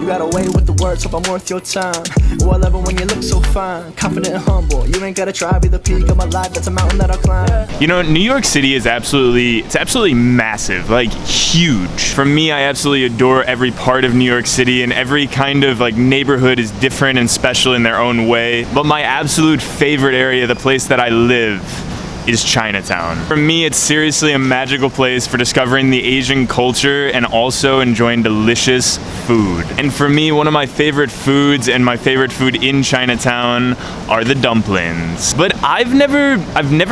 You got away with the words, hope I'm worth your time. Oh, I love it when you look so fine, confident and humble. You ain't gotta try, be the peak of my life, that's a mountain that I'll climb. You know, New York City is absolutely massive, like huge. For me, I absolutely adore every part of New York City, and every kind of like neighborhood is different and special in their own way. But my absolute favorite area, the place that I live, is Chinatown. For me, it's seriously a magical place for discovering the Asian culture and also enjoying delicious food. And for me, one of my favorite foods and my favorite food in Chinatown are the dumplings. But I've never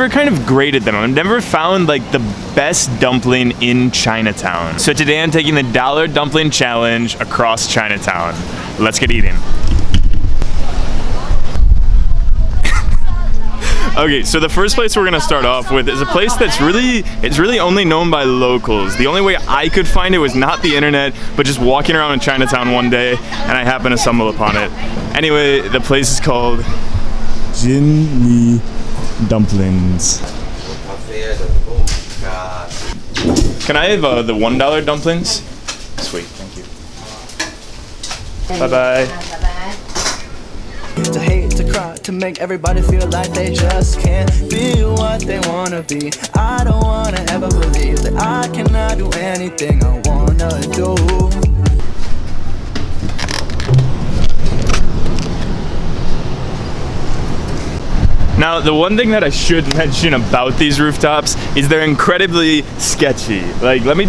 kind of graded them. I've never found like the best dumpling in Chinatown. So today I'm taking the $1 dumpling challenge across Chinatown. Let's get eating. Okay, so the first place we're gonna start off with is a place that's really only known by locals. The only way I could find it was not the internet, but just walking around in Chinatown one day, and I happened to stumble upon it. Anyway, the place is called Dumplings. Can I have the $1 dumplings? Sweet, thank you. Bye-bye. To hate, to cry, to make everybody feel like they just can't be what they wanna be. I don't wanna ever believe that I cannot do anything I wanna do. Now, the one thing that I should mention about these rooftops is they're incredibly sketchy. Like, let me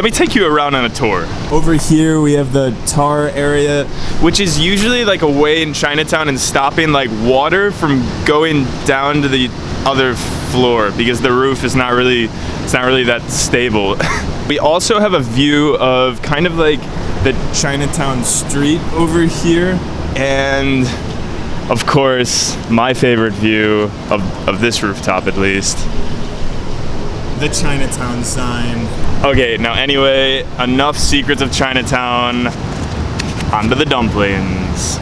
take you around on a tour. Over here, we have the tar area, which is usually like a way in Chinatown and stopping like water from going down to the other floor because the roof is not really that stable. We also have a view of kind of like the Chinatown street over here, and of course, my favorite view of this rooftop, at least, the Chinatown sign. Okay, now anyway, enough secrets of Chinatown. Onto the dumplings.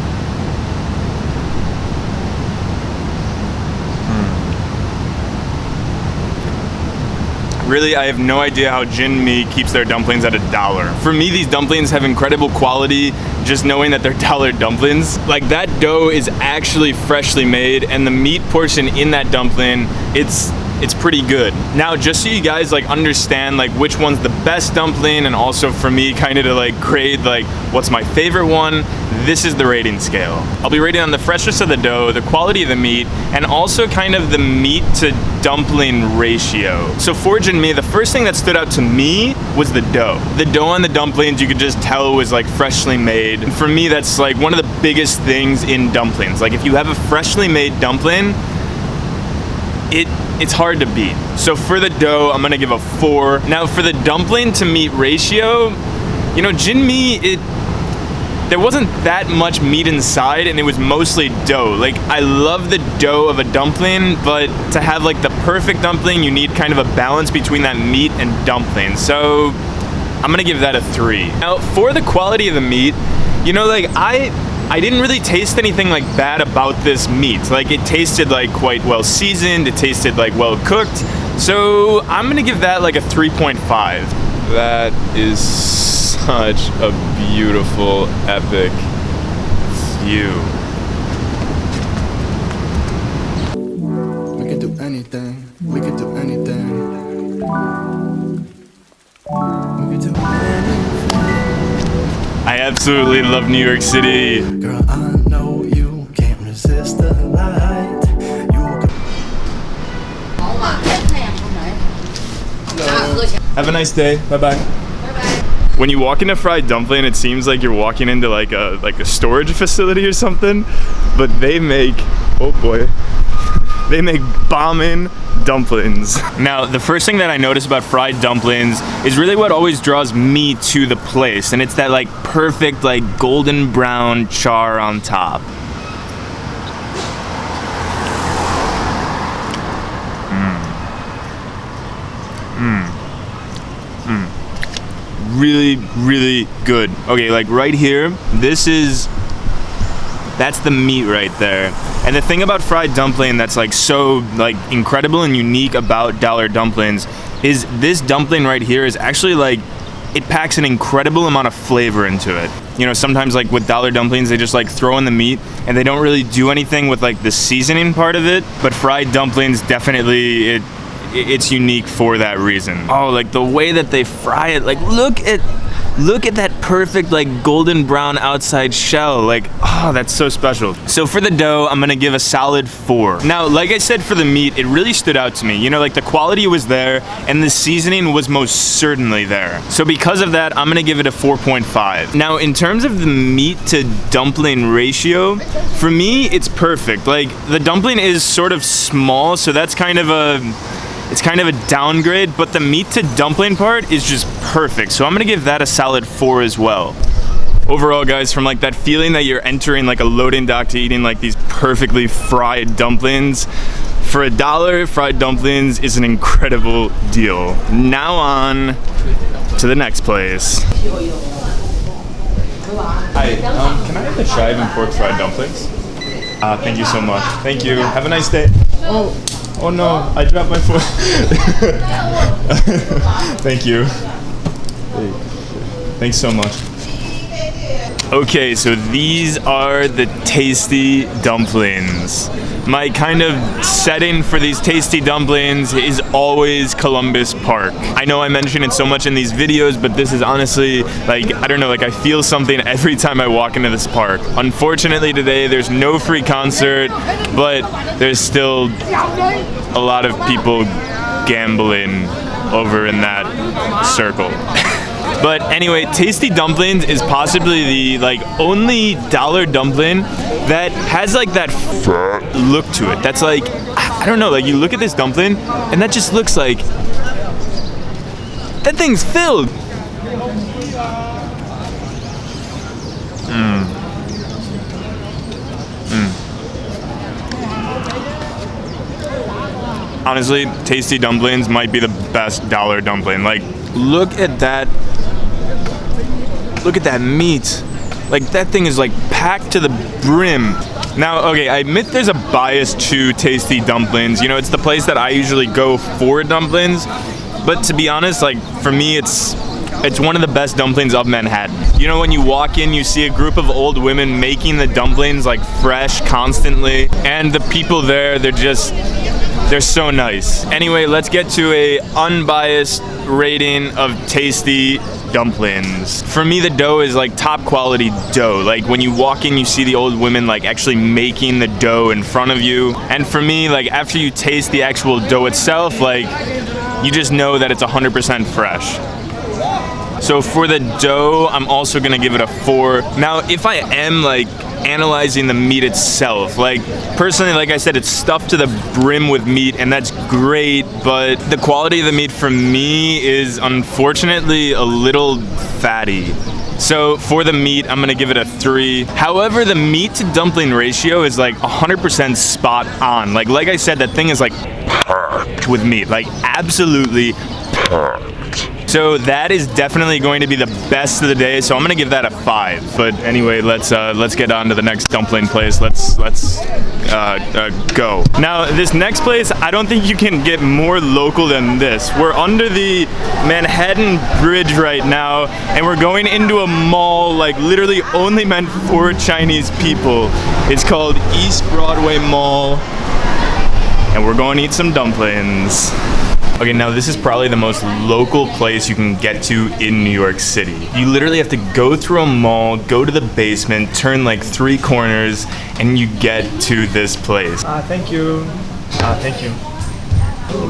Really, I have no idea how Jin Mi keeps their dumplings at $1. For me, these dumplings have incredible quality, just knowing that they're $1 dumplings. Like, that dough is actually freshly made, and the meat portion in that dumpling, it's pretty good. Now, just so you guys like understand like which one's the best dumpling, and also for me kind of to like grade like what's my favorite one, this is the rating scale. I'll be rating on the freshness of the dough, the quality of the meat, and also kind of the meat to dumpling ratio. So for Jin Mi, the first thing that stood out to me was the dough. The dough on the dumplings, you could just tell was like freshly made. And for me, that's like one of the biggest things in dumplings. Like, if you have a freshly made dumpling, it's hard to beat. So for the dough, I'm gonna give a 4. Now for the dumpling to meat ratio, you know, Jin Mi, there wasn't that much meat inside, and it was mostly dough. Like, I love the dough of a dumpling, but to have like the perfect dumpling, you need kind of a balance between that meat and dumpling. So I'm gonna give that a 3. Now for the quality of the meat, you know, like I didn't really taste anything like bad about this meat. Like, it tasted like quite well seasoned, it tasted like well cooked. So I'm gonna give that like a 3.5. That is such a beautiful, epic view. We can do anything, we can do anything. We can do anything. I absolutely love New York City. Girl, I know you can't resist the light. Have a nice day. Bye-bye. When you walk into Fried Dumpling, it seems like you're walking into like a storage facility or something, but they make, oh boy, they make bombing dumplings. Now, the first thing that I notice about fried dumplings is really what always draws me to the place, and it's that like perfect like golden brown char on top. Really, really good. Okay, like right here, this is That's the meat right there. And the thing about fried dumpling that's like so like incredible and unique about dollar dumplings is this dumpling right here is actually like, it packs an incredible amount of flavor into it. You know, sometimes like with dollar dumplings, they just like throw in the meat and they don't really do anything with like the seasoning part of it. But fried dumplings, definitely it's unique for that reason. Oh, like the way that they fry it, like look at that perfect like golden brown outside shell. Like, oh, that's so special. So for the dough, I'm gonna give a solid 4. Now, like I said, for the meat, it really stood out to me. You know, like the quality was there and the seasoning was most certainly there. So because of that, I'm gonna give it a 4.5. Now, in terms of the meat to dumpling ratio, for me, it's perfect. Like the dumpling is sort of small, so that's kind of a downgrade, but the meat to dumpling part is just perfect. So I'm gonna give that a solid 4 as well. Overall, guys, from like that feeling that you're entering like a loading dock to eating like these perfectly fried dumplings, for $1, fried dumplings is an incredible deal. Now on to the next place. Hi, can I have the chive and pork fried dumplings? Thank you so much. Thank you. Have a nice day. Oh no, I dropped my phone. Thank you. Thanks so much. Okay, so these are the tasty dumplings. My kind of setting for these tasty dumplings is always Columbus Park. I know I mention it so much in these videos, but this is honestly, like, I don't know, like I feel something every time I walk into this park. Unfortunately today, there's no free concert, but there's still a lot of people gambling over in that circle. But anyway, Tasty Dumplings is possibly the like only dollar dumpling that has like that look to it. That's like, I don't know, like you look at this dumpling and that just looks like, that thing's filled. Honestly, Tasty Dumplings might be the best dollar dumpling. Like, look at that. Look at that meat. Like, that thing is like packed to the brim. Now, okay, I admit there's a bias to Tasty Dumplings. You know, it's the place that I usually go for dumplings. But to be honest, like, for me, it's one of the best dumplings of Manhattan. You know, when you walk in, you see a group of old women making the dumplings like fresh constantly. And the people there, they're so nice. Anyway, let's get to a unbiased rating of Tasty Dumplings. For me, the dough is like top quality dough. Like when you walk in, you see the old women like actually making the dough in front of you. And for me, like after you taste the actual dough itself, like you just know that it's 100% fresh. So for the dough, I'm also gonna give it a 4. Now, if I am like analyzing the meat itself, like personally, like I said, it's stuffed to the brim with meat and that's great, but the quality of the meat for me is unfortunately a little fatty. So for the meat, I'm gonna give it a 3. However, the meat to dumpling ratio is like 100% spot on. Like I said, that thing is like packed with meat, like absolutely packed. So that is definitely going to be the best of the day. So I'm gonna give that a 5. But anyway, let's get on to the next dumpling place. Let's go. Now this next place, I don't think you can get more local than this. We're under the Manhattan Bridge right now, and we're going into a mall like literally only meant for Chinese people. It's called East Broadway Mall, and we're going to eat some dumplings. Okay, now this is probably the most local place you can get to in New York City. You literally have to go through a mall, go to the basement, turn like 3 corners, and you get to this place. Thank you. Thank you.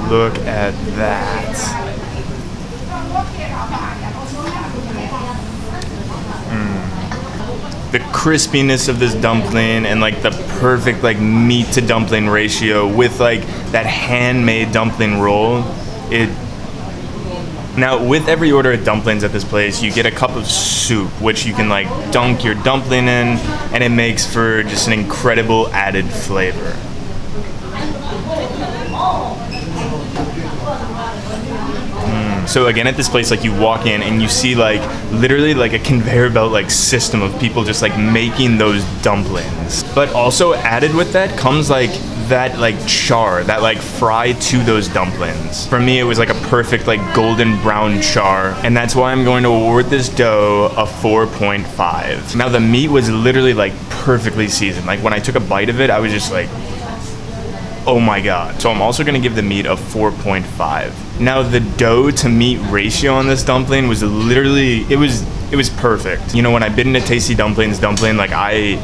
Look at that. The crispiness of this dumpling and like the perfect like meat to dumpling ratio with like that handmade dumpling roll. Now with every order of dumplings at this place, you get a cup of soup, which you can like dunk your dumpling in, and it makes for just an incredible added flavor. So again, at this place, like you walk in and you see like literally like a conveyor belt like system of people just like making those dumplings. But also added with that comes like that like char, that like fry to those dumplings. For me, it was like a perfect like golden brown char, and that's why I'm going to award this dough a 4.5. Now the meat was literally like perfectly seasoned. Like when I took a bite of it, I was just like, oh my god. So I'm also gonna give the meat a 4.5. Now the dough to meat ratio on this dumpling was literally, it was perfect. You know, when I bit into Tasty Dumplings dumpling, like I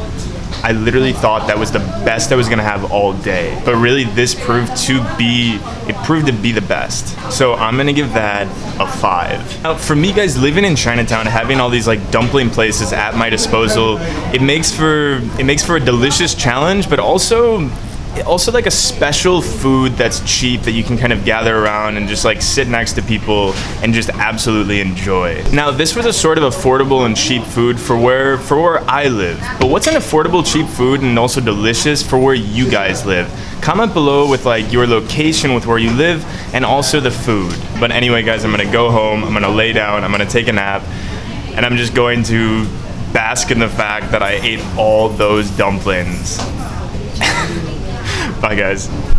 literally thought that was the best I was gonna have all day. But really this proved to be the best. So I'm gonna give that a 5. Now for me guys, living in Chinatown, having all these like dumpling places at my disposal, it makes for a delicious challenge, but also like a special food that's cheap that you can kind of gather around and just like sit next to people and just absolutely enjoy. Now this was a sort of affordable and cheap food for where I live. But what's an affordable, cheap food and also delicious for where you guys live? Comment below with like your location with where you live and also the food. But anyway guys, I'm gonna go home, I'm gonna lay down, I'm gonna take a nap, and I'm just going to bask in the fact that I ate all those dumplings. Bye guys.